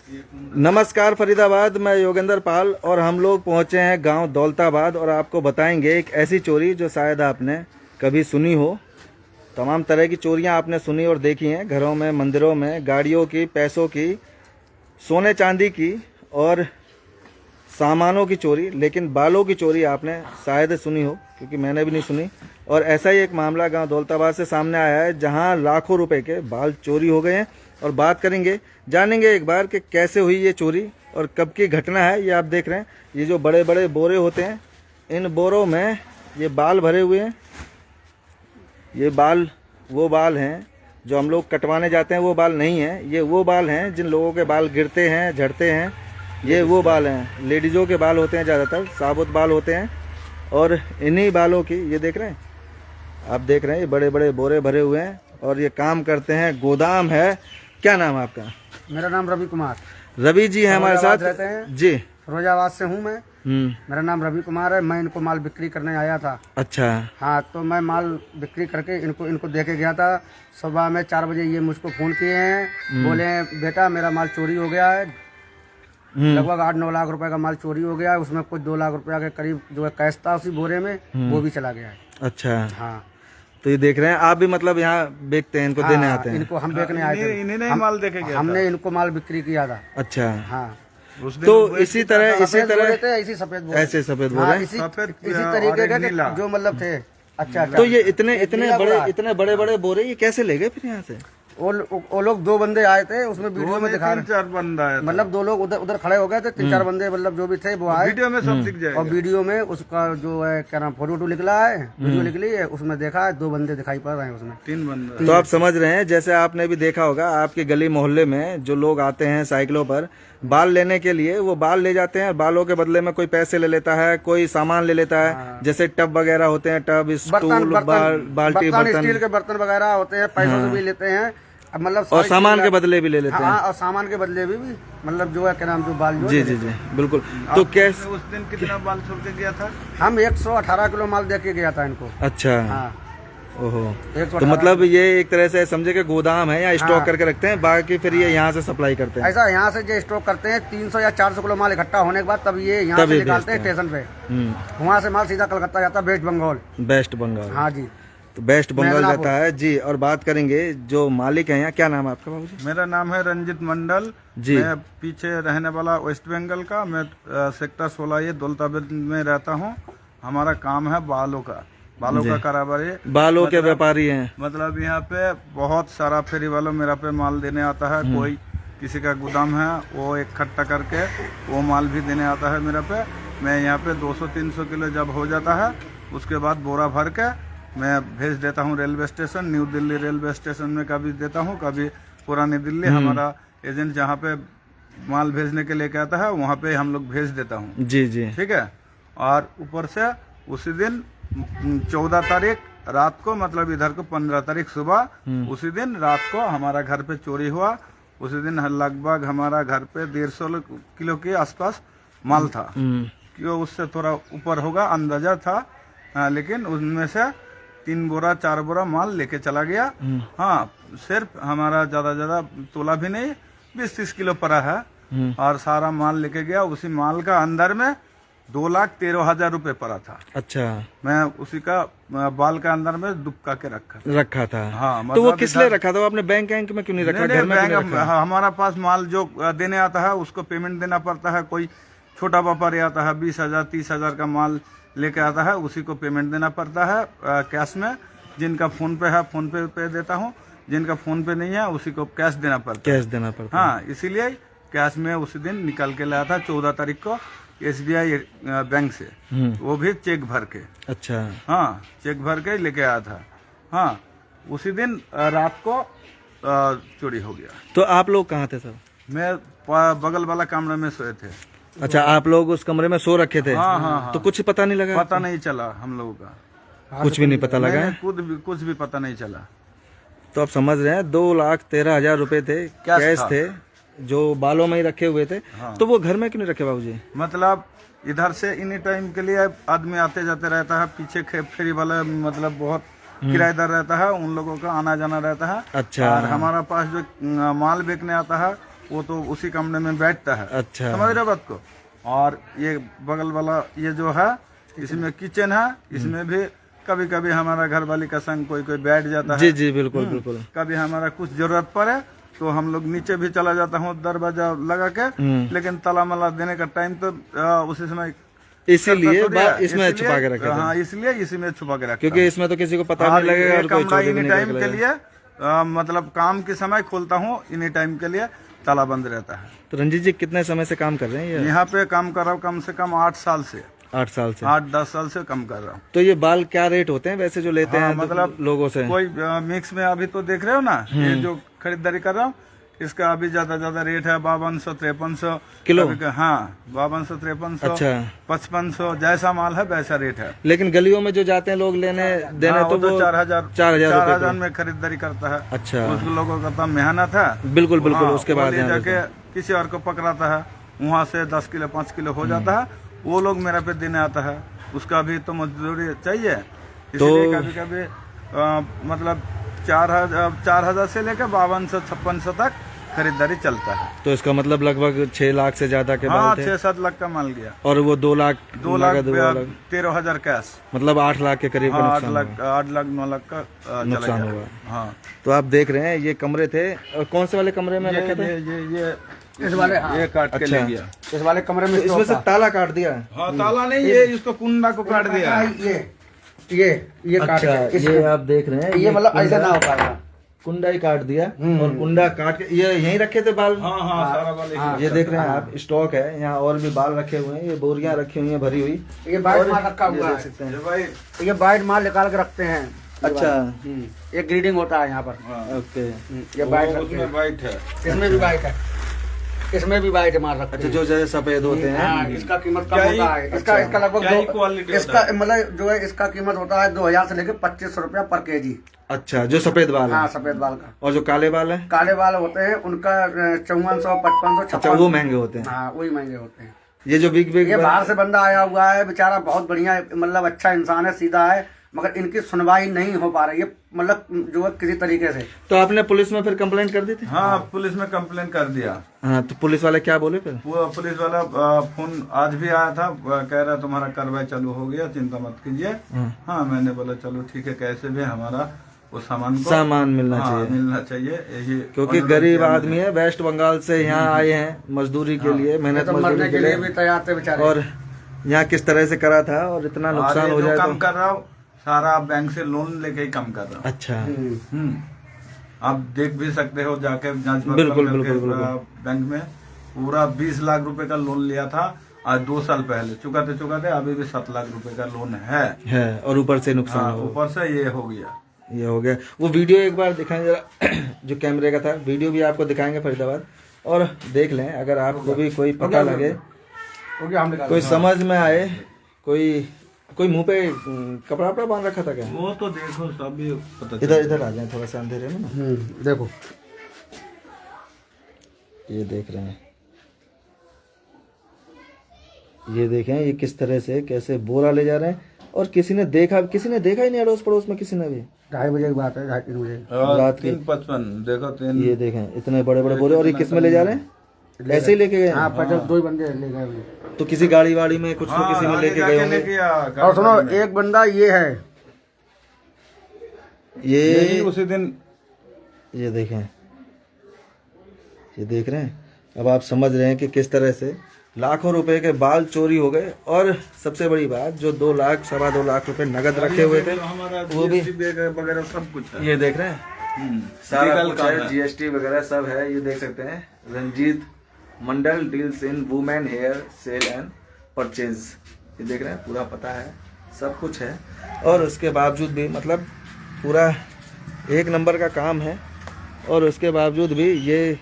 नमस्कार फरीदाबाद, मैं योगेंद्र पाल और हम लोग पहुंचे हैं गांव दौलताबाद और आपको बताएंगे एक ऐसी चोरी जो शायद आपने कभी सुनी हो। तमाम तरह की चोरियां आपने सुनी और देखी हैं, घरों में, मंदिरों में, गाड़ियों की, पैसों की, सोने चांदी की और सामानों की चोरी, लेकिन बालों की चोरी आपने शायद सुनी हो, क्योंकि मैंने भी नहीं सुनी। और ऐसा ही एक मामला गांव दौलताबाद से सामने आया है जहां लाखों रुपए के बाल चोरी हो गए हैं। और बात करेंगे, जानेंगे एक बार कि कैसे हुई ये चोरी और कब की घटना है। ये आप देख रहे हैं, ये जो बड़े बड़े बोरे होते हैं, इन बोरों में ये बाल भरे हुए हैं। ये बाल वो बाल हैं जो हम लोग कटवाने जाते हैं, वो बाल नहीं है। ये वो बाल हैं जिन लोगों के बाल गिरते हैं, झड़ते हैं, ये वो बाल हैं। लेडीज़ों के बाल होते हैं, ज़्यादातर साबुत बाल होते हैं। और इन्हीं बालों की, ये देख रहे हैं, आप देख रहे हैं, ये बड़े बड़े बोरे भरे हुए हैं और ये काम करते हैं, गोदाम है। क्या नाम है आपका? मेरा नाम रवि कुमार। रवि जी हैं हमारे साथ रहते हैं जी। फिरोजाबाद से हूँ मैं। मेरा नाम रवि कुमार है। मैं इनको माल बिक्री करने आया था। अच्छा। हाँ, तो मैं माल बिक्री करके इनको देके गया था। सुबह में 4 बजे ये मुझको फोन किए हैं, बोले बेटा मेरा माल चोरी हो गया है। लगभग 8-9 लाख रुपए का माल चोरी हो गया है। उसमें कुछ 2 लाख रुपया के करीब जो है कैश था उसी बोरे में, वो भी चला गया है। अच्छा। हाँ, तो ये देख रहे हैं आप भी, मतलब यहाँ बेचते हैं, इनको देने आते हैं? इनको हम बेचने आए थे। इन्हें माल देके गया हमने इनको माल बिक्री किया था। अच्छा। हाँ, तो इसी तरह ऐसी सफेद बोरे, ऐसे सफेद बोरे, हाँ, इसी तरीके के जो मतलब थे। अच्छा। तो ये इतने बड़े बड़े बोरे ये कैसे ले गए फिर यहाँ से? वो लोग 2 बंदे आए थे, उसमें वीडियो में दिखा रहे 3-4 बंदा आया था। मतलब 2 लोग उधर खड़े हो गए थे, 3-4 बंदे मतलब जो भी थे वो आए। वीडियो में सब दिख जाएगा। और वीडियो में उसका जो है क्या नाम, फोटो निकला है, वीडियो निकली है, उसमें देखा है 2 बंदे दिखाई पड़ रहे हैं उसमें। 3 बंदा। तो आप समझ रहे हैं, जैसे आपने भी देखा होगा, आपके गली मोहल्ले में जो लोग आते हैं साइकिलों पर बाल लेने के लिए, वो बाल ले जाते हैं, बालों के बदले में कोई पैसे ले लेता है, कोई सामान ले लेता है। जैसे टब वगैरह होते हैं, टब, स्टूल, बाल्टी, बर्तन, स्टील के बर्तन वगैरह होते हैं, पैसों से भी लेते हैं, मतलब और सामान के बदले भी ले लेते हैं। और सामान के बदले भी मतलब जो है क्या नाम, जो बाल जो जी जी जी बिल्कुल। तो कैसे उस दिन कितना बाल छोड़ के गया था? हम 118 किलो माल देके गया था इनको। अच्छा। हाँ। ओहो। तो मतलब ये एक तरह से समझे कि गोदाम है, या स्टॉक करके रखते हैं, बाकी फिर ये यहाँ से सप्लाई करते हैं? ऐसा यहाँ से जो स्टॉक करते हैं 300 या 400 किलो माल इकट्ठा होने के बाद तब ये यहाँ से निकालते हैं स्टेशन पे। वहाँ से माल सीधा कलकत्ता जाता है, वेस्ट बंगाल। हाँ जी, तो वेस्ट बंगाल जाता है जी। और बात करेंगे जो मालिक है यहाँ, क्या नाम है आपका बाबूजी? मेरा नाम है रंजित मंडल जी। मैं पीछे रहने वाला वेस्ट बंगाल का, मैं सेक्टर 16 दौलताबाद में रहता हूँ। हमारा काम है बालों का कारोबारी, बालों के व्यापारी हैं। मतलब यहाँ पे बहुत सारा फेरी वालों मेरा पे माल देने आता है। कोई किसी का गोदाम है, वो इकट्ठा करके वो माल भी देने आता है मेरा पे। मैं यहाँ पे 200-300 किलो जब हो जाता है, उसके बाद बोरा भर के मैं भेज देता हूँ railway station, new Delhi railway station में कभी देता हूँ, कभी पुरानी दिल्ली। हमारा एजेंट जहाँ पे माल भेजने के लिए कहता है वहाँ पे हम लोग भेज देता हूँ। जी जी, ठीक है। और ऊपर से उसी दिन 14 तारीख रात को, मतलब इधर को 15 तारीख सुबह, उसी दिन रात को हमारा घर पे चोरी हुआ। उसी दिन लगभग हमारा घर पे 150 किलो के आसपास माल था, क्यों उससे थोड़ा ऊपर होगा अंदाजा था। लेकिन उनमें से 3 बोरा 4 बोरा माल लेके चला गया। हाँ, सिर्फ हमारा ज्यादा तोला भी नहीं, 20-30 किलो पड़ा है। और सारा माल लेके गया। उसी माल का अंदर में 2,13,000 रुपए पड़ा था। अच्छा। मैं उसी का बाल का अंदर में दुबका के रखा था। हाँ, मतलब तो वो किस लिए रखा था? वो आपने बैंक में क्यों नहीं रखा? घर में क्यों नहीं रखा? हमारा पास माल जो देने आता है उसको पेमेंट देना पड़ता है। कोई छोटा व्यापारी आता है, 20,000 30,000 का माल लेके आता है, उसी को पेमेंट देना पड़ता है कैश में। जिनका फोन पे है फोन पे देता हूँ, जिनका फोन पे नहीं है उसी को कैश देना पड़ता है। हाँ, इसीलिए कैश में उसी दिन निकल के लाया था 14 तारीख को SBI बैंक से, वो भी चेक भर के। अच्छा। हाँ, चेक भर के लेके आया था। हाँ, उसी दिन रात को चोरी हो गया। तो आप लोग कहाँ थे सर? मैं बगल वाला कमरे में सोए थे। अच्छा, आप लोग उस कमरे में सो रखे थे? हाँ हाँ। तो कुछ पता नहीं लगा? पता नहीं चला हम लोगों का, कुछ भी नहीं पता लगा? कुछ भी पता नहीं चला। तो आप समझ रहे हैं, 2,13,000 रुपए थे, कैश थे, जो बालों में ही रखे हुए थे। हाँ। तो वो घर में क्यों नहीं रखे बाबूजी? मतलब इधर से एनी टाइम के लिए आदमी आते जाते रहता है, पीछे फेरी वाला मतलब बहुत किराएदार रहता है, उन लोगों का आना जाना रहता है। अच्छा। और हमारा पास जो माल बेचने आता है वो तो उसी कमरे में बैठता है। अच्छा। समझ रहे बात को। और ये बगल वाला ये जो है इसमें किचन है, इसमें भी कभी कभी हमारा घर वाली का संग कोई कोई बैठ जाता है। जी जी बिल्कुल बिल्कुल। कभी हमारा कुछ जरूरत पड़े तो हम लोग नीचे भी चला जाता हूँ दरवाजा लगा के, लेकिन ताला मला देने का टाइम तो उसी समय इसीलिए थोड़ी है। इसमें इसलिए- छुपा के रखे थे। हाँ, इसलिए इसी में छुपा के रखा। क्योंकि इसमें तो किसी को पता नहीं लगेगा और कोई कमरा चोरी भी इन्हीं नहीं टाइम के लगेगा। लिए मतलब काम के समय खोलता हूँ, इन्हीं टाइम के लिए ताला बंद रहता है। तो रंजीत जी कितने समय से काम कर रहे हैं ये? यहाँ पे काम कर रहा हूँ कम से कम 8 साल से, 8 साल से। 8-10 साल से कम कर रहा हूँ। तो ये बाल क्या रेट होते हैं वैसे जो लेते हाँ, हैं मतलब लोगों से? कोई मिक्स में अभी तो देख रहे हो ना, ये जो खरीदारी कर रहा हूँ इसका अभी ज्यादा रेट है 5200-5300 किलो? हाँ, 5200-5300, अच्छा। 5500, जैसा माल है वैसा रेट है। लेकिन गलियों में जो जाते हैं लोग लेने देने हाँ, तो वो वो 4000 4,000 में खरीदारी करता है। अच्छा। उस लोगों का तो मेहनत है। बिल्कुल बिल्कुल। हाँ, उसके वो बाद ले यहाँ जाके किसी और को पकड़ाता है, वहाँ से 10 किलो 5 किलो हो जाता है, वो लोग मेरा पे देने आता है। उसका भी तो मजदूरी चाहिए, इसलिए कभी कभी मतलब 4000 से लेकर 5200-5600 तक खरीदारी चलता है। तो इसका मतलब लगभग 6 लाख से ज्यादा के हाँ, बाल थे 6-7 लाख का माल गया। और वो 2 लाख 2 लाख नगद वाला। 13,000 कैश। मतलब 8 लाख के करीब का हाँ, नुकसान हुआ। 8 लाख 9 लाख का चला नुकसान गया। हुआ। हाँ, तो आप देख रहे हैं ये कमरे थे, और कौन से वाले कमरे में रखे थे? ये इस वाले, हाँ। ये काट के अच्छा। ले गया। इस वाले कमरे में इसमें से ताला काट दिया है। हाँ, ताला नहीं, ये इसको कुंडा को काट दिया। ये काट अच्छा, के ये आप देख रहे हैं ये मतलब ऐसा ना हो पाएगा। कुंडा ही काट दिया और कुंडा काट के ये यहीं रखे थे बाल। हाँ हाँ, सारा वाले ये देख रहे हैं आप, स्टॉक है यहाँ और भी बाल रखे हुए हैं, ये बोरियां रखी हुई हैं भरी हुई। ये बाइट और माल रखा ये हुआ देख है। सकते हैं। ये भाई ये बाइट माल निकाल के रखते हैं। अच्छा। ये ग्रीडिंग होता है यहाँ पर। ओके। ये बाइट वो रखते उसमें हैं। वाइट है। इसमें भी बाइट है, इसमें भी बाइट माल रखते अच्छा, हैं। जो जैसे सफेद होते हैं। हाँ, इसका कीमत कम क्या ही- होता है। इसका अच्छा। इसका लगभग क्या ही क्वालिटी इसका होता मतलब जो है इसका कीमत होता है 2000 से लेकर 2500 रुपया पर केजी। अच्छा, जो सफेद बाल हाँ, है। सफेद बाल का। और जो काले बाल है? काले बाल होते हैं उनका 5400, 5500, अच्छा, वो महंगे होते हैं। हाँ, वही महंगे होते हैं। ये जो बिग बिग ये बाहर से बंदा आया हुआ है, बेचारा बहुत बढ़िया मतलब अच्छा इंसान है, सीधा है, मगर इनकी सुनवाई नहीं हो पा रही है, मतलब जो है किसी तरीके से। तो आपने पुलिस में फिर कंप्लेंट कर दी थी? हाँ, पुलिस में कंप्लेन कर दिया। हाँ, तो पुलिस वाले क्या बोले फिर? वो पुलिस वाला फोन आज भी आया था, कह रहा तुम्हारा कार्रवाई चालू हो गया, चिंता मत कीजिए। हाँ, मैंने बोला चलो ठीक है, कैसे भी हमारा वो सामान मिलना हाँ, चाहिए। मिलना चाहिए यही। क्योंकि गरीब आदमी है, वेस्ट बंगाल से यहाँ आए हैं मजदूरी के लिए, मेहनत तो मरने मजदूरी के के लिए लिए, भी तैयार थे बेचारे। और यहाँ किस तरह से करा था और इतना नुकसान हो जो जाए काम तो। कर रहा हूँ सारा बैंक से लोन लेके ही काम कर रहा हूँ। अच्छा। आप देख भी सकते हो जाके जांच पड़ताल बिल्कुल, करके, बिल्कुल, बैंक में पूरा 20 लाख रुपए का लोन लिया था आज 2 साल पहले, चुकाते अभी भी 7 लाख रुपए का लोन है। और ऊपर से नुकसान हाँ, हो। ऊपर से ये हो गया। ये हो गया। वो वीडियो एक बार दिखाएंगे जरा जो कैमरे का था, वीडियो भी आपको दिखाएंगे फरीदाबाद, और देख लें अगर आपको भी कोई पता लगे, हो गया, हम निकाल कोई समझ में आए, कोई मुंह पे कपड़ा वपड़ा बांध रखा था क्या? वो तो देखो सब भी पता इधर आ जाए थोड़ा सा अंधेरे में ना। देखो ये देख रहे हैं, ये देखें ये किस तरह से कैसे बोरा ले जा रहे हैं, और किसी ने देखा ही नहीं अड़ोस पड़ोस में किसी ने भी। 2:30 बजे की बात है, 2:30-3 बजे। रात की 3:55 देखो 3। ये देखें इतने बड़े बड़े बोरे, और ये किस में ले जा रहे हैं? ऐसे ही लेके गए हैं? हाँ, 2 ही बंदे ले गए हुए। तो किसी गाड़ी वाड़ी में कुछ तो किसी में लेके गए होंगे। और सुनो, एक बंदा ये है, ये उसी दिन ये देखें, ये देख रहे हैं। अब आप समझ रहे हैं कि किस तरह से लाखों रुपए के बाल चोरी हो गए, और सबसे बड़ी बात जो 2 लाख 2.25 लाख रुपए नगद रखे हुए थे वो भी वगैरह सब कुछ है। ये देख रहे हैं, सारा कुछ है, जीएसटी वगैरह सब है। ये देख सकते हैं, Ranjit Mandal deals in women hair sale and purchase, ये देख रहे हैं, पूरा पता है, सब कुछ है। और उसके बावजूद भी मतलब पूरा 1 नंबर का काम है, और उसके बावजूद भी ये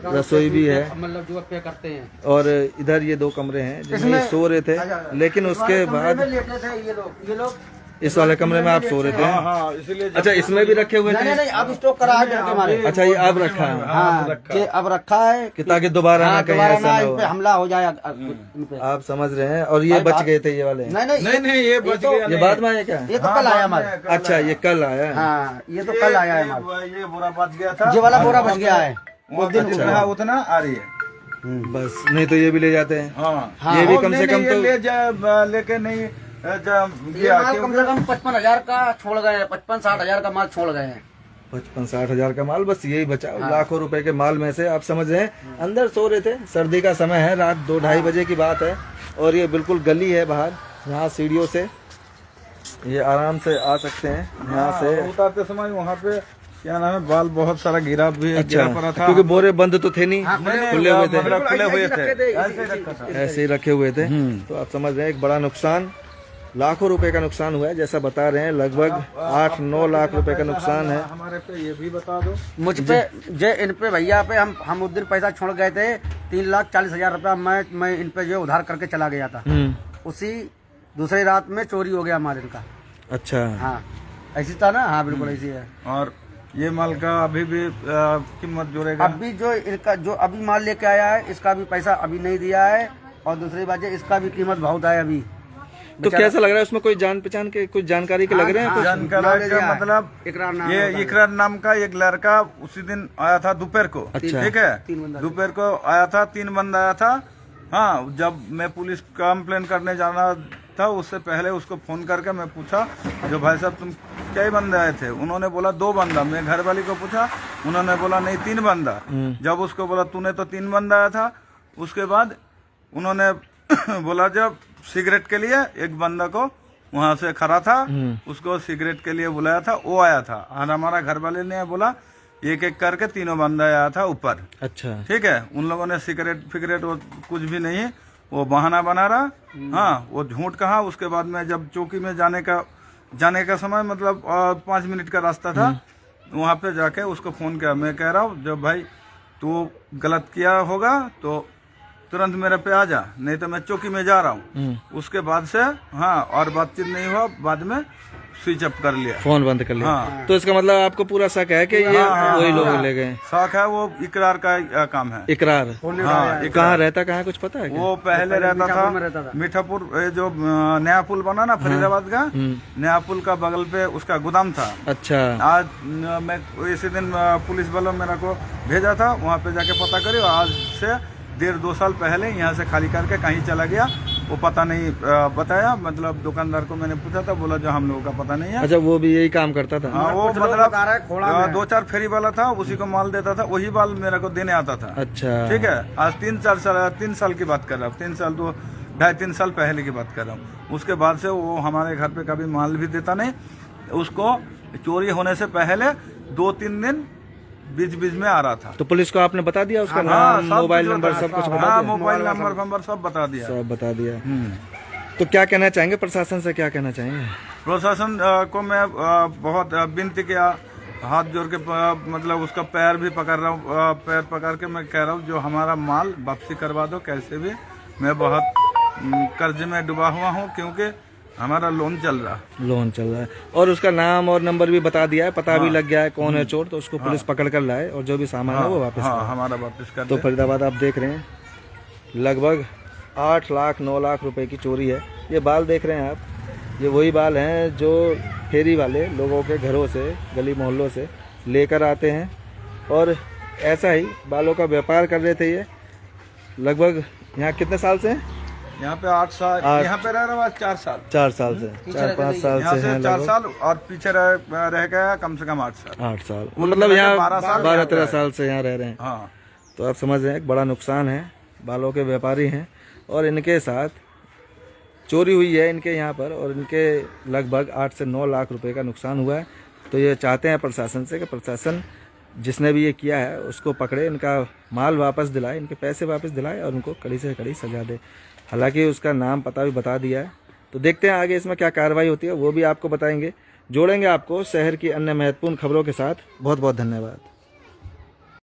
रसोई भी है, मतलब जो पे करते हैं। और इधर ये 2 कमरे हैं जिसमें ये सो रहे थे, लेकिन उसके बाद लेटे थे ये लोग इस वाले कमरे में आप सो रहे थे। हाँ, इसलिए अच्छा, इसमें भी रखे हुए थे? नहीं, अब स्टॉक करा है डर के मारे। अच्छा, ये अब रखा है हाँ, ये अब रखा है कि ताकि दोबारा ना कहीं दोबारा ऐसा ना ना इन हो। पे हमला हो जाए इन पे। आप समझ रहे हैं, और ये बच गए थे ये वाले? नहीं ये बच गया। ये बाद में आया क्या? ये तो कल आया माल। अच्छा, ये कल आया। हाँ, ये तो कल आया है माल। ये बोरा बच गया था। ये वाला बोरा बच गया है। वहाँ का जितना है उतना आ रही है। बस, नहीं तो ये भी ले जाते हैं। हाँ ये भी वो कम से नहीं, कम ये तो लेके नहीं ये माल कम से कम 55,000 का छोड़ गए हैं, 55-60,000 का माल छोड़ गए हैं। 55-60 हजार का माल बस यही बचा। लाखों रुपए के माल में से आप समझ रहे हैं, अंदर सो रहे थे, सर्दी का समय है, रात 2-2:30 बजे की बात है, और ये बिल्कुल गली है बाहर, यहाँ सीढ़ियों से ये आराम से आ सकते हैं यहाँ से। उतारते समय वहाँ पे क्या नाम है, बाल बहुत सारा गिरा भी गिरा पड़ा था, क्योंकि बोरे बंद तो थे नहीं, नहीं, खुले हुए थे, मतलब खुले हुए थे, ऐसे ही रखा था। ऐसे ही रखे हुए थे। तो आप समझ रहे हैं एक बड़ा नुकसान, लाखों रुपए का नुकसान हुआ है, जैसा बता रहे हैं लगभग 8-9 लाख रुपए का नुकसान है। हमारे पे ये भी बता दो। मुझ पे जे इन पे भैया पे हम उस दिन पैसा छोड़ गए थे 3,40,000 रुपया, मैं इन पे जो उधार करके चला गया था। उसी दूसरी रात में चोरी हो गया माल इनका। अच्छा, हाँ ऐसी था ना, हाँ बिल्कुल ऐसी है। और ये माल का अभी भी कीमत जोड़ेगा। अभी जो इनका जो अभी माल लेके आया है, इसका भी पैसा अभी नहीं दिया है, और दूसरी बात है इसका भी कीमत बहुत है अभी। तो कैसा लग रहा है उसमें, कोई जान पहचान के कुछ जानकारी के लग रहे हैं? हाँ, कुछ जानकारी का मतलब इकरार नाम ये इकरार नाम का एक लड़का उसी दिन आया था दोपहर को। अच्छा। ठीक है, 3 बंदा दोपहर को आया था, 3 बंदा आया था। हाँ, जब मैं पुलिस कंप्लेन करने जाना था उससे पहले उसको फोन करके मैं पूछा, जो भाई साहब तुम कई बंदे आए थे? उन्होंने बोला 2 बंदा। मैं घर वाली को पूछा, उन्होंने बोला नहीं 3 बंदा। जब उसको बोला तूने तो 3 बंदा आया था, उसके बाद उन्होंने बोला जब सिगरेट के लिए एक बंदा को वहां से खड़ा था, उसको सिगरेट के लिए बुलाया था, वो आया था। और हमारा घर वाले ने बोला एक एक करके 3 बंदा आया था ऊपर। अच्छा, ठीक है, उन लोगों ने सिगरेट फिगरेट वो कुछ भी नहीं, वो बहाना बना रहा। हाँ, वो झूठ कहा। उसके बाद में जब चौकी में जाने का समय मतलब 5 मिनट का रास्ता था, वहाँ पे जाके उसको फोन किया। मैं कह रहा हूँ जब भाई तू गलत किया होगा तो तुरंत मेरे पे आ जा, नहीं तो मैं चौकी में जा रहा हूँ। उसके बाद से हाँ, और बातचीत नहीं हुआ, बाद में स्विच ऑफ कर लिया, फोन बंद कर लिया। हाँ। तो इसका मतलब आपको पूरा शक है कि ये वही लोग ले गए? शक है, वो इकरार का काम है। इकरार? हाँ, कहाँ रहता, कहाँ कुछ पता है क्या? वो पहले रहता था मीठापुर, ये जो नया पुल बना ना फरीदाबाद का, नया पुल का बगल पे उसका गोदाम था। अच्छा, आज मैं इसी दिन पुलिस वालों मेरा को भेजा था, वहाँ पे जाके पता करी। आज से 1.5-2 साल पहले यहाँ से खाली करके कहीं चला गया, वो पता नहीं बताया। मतलब दुकानदार को मैंने पूछा था, बोला जो हम लोगों का पता नहीं है। अच्छा, वो भी यही काम करता था? हाँ, वो मतलब 2-4 फेरी वाला था, उसी को माल देता था, वही माल मेरे को देने आता था। अच्छा, ठीक है, आज 3 साल की बात कर रहा हूँ, 3 साल तो 2.5-3 साल पहले की बात कर रहा हूँ। उसके बाद से वो हमारे घर पे कभी माल भी देता नहीं। उसको चोरी होने से पहले 2-3 दिन बीच में आ रहा था। तो पुलिस को आपने बता दिया उसका हाँ, नाम, मोबाइल नंबर सब कुछ बता हाँ, दिया? मोबाइल नंबर सब बता दिया। सब बता दिया। तो क्या कहना चाहेंगे प्रशासन से, क्या कहना चाहेंगे? प्रशासन को मैं बहुत विनती किया, हाथ जोड़ के मतलब उसका पैर भी पकड़ रहा हूँ, पैर पकड़ के मैं कह रहा हूँ जो हमारा माल वापसी करवा दो कैसे भी। मैं बहुत कर्ज में डूबा हुआ हूँ, क्योंकि हमारा लोन चल रहा है। और उसका नाम और नंबर भी बता दिया है, पता भी लग गया है कौन है चोर, तो उसको पुलिस पकड़ कर लाए और जो भी सामान है वो वापस हाँ, हमारा वापस कर तो फरीदाबाद आप देख रहे हैं लगभग 8 लाख 9 लाख रुपए की चोरी है। ये बाल देख रहे हैं आप, ये वही बाल हैं जो फेरी वाले लोगों के घरों से, गली मोहल्लों से लेकर आते हैं, और ऐसा ही बालों का व्यापार कर रहे थे। ये लगभग यहाँ कितने साल से हैं? यहाँ पे 8 साल, यहाँ पे रह रहा हूँ 4 साल। 4 साल से, 4-5 साल यहाँ से हैं 4 लगभग। साल, और पीछे रह गया कम से कम 8 साल। 8 साल मतलब यहाँ 12-13 है। साल से यहाँ रह रहे हैं। हाँ, तो आप समझ रहे हैं एक बड़ा नुकसान है। बालों के व्यापारी हैं और इनके साथ चोरी हुई है इनके यहाँ पर, और इनके लगभग 8 से 9 लाख रुपए का नुकसान हुआ है। तो ये चाहते हैं प्रशासन से कि प्रशासन जिसने भी ये किया है उसको पकड़े, इनका माल वापस दिलाए, इनके पैसे वापस दिलाए और उनको कड़ी से कड़ी सजा दे। हालांकि उसका नाम पता भी बता दिया है, तो देखते हैं आगे इसमें क्या कार्रवाई होती है, वो भी आपको बताएंगे। जोड़ेंगे आपको शहर की अन्य महत्वपूर्ण खबरों के साथ। बहुत बहुत धन्यवाद।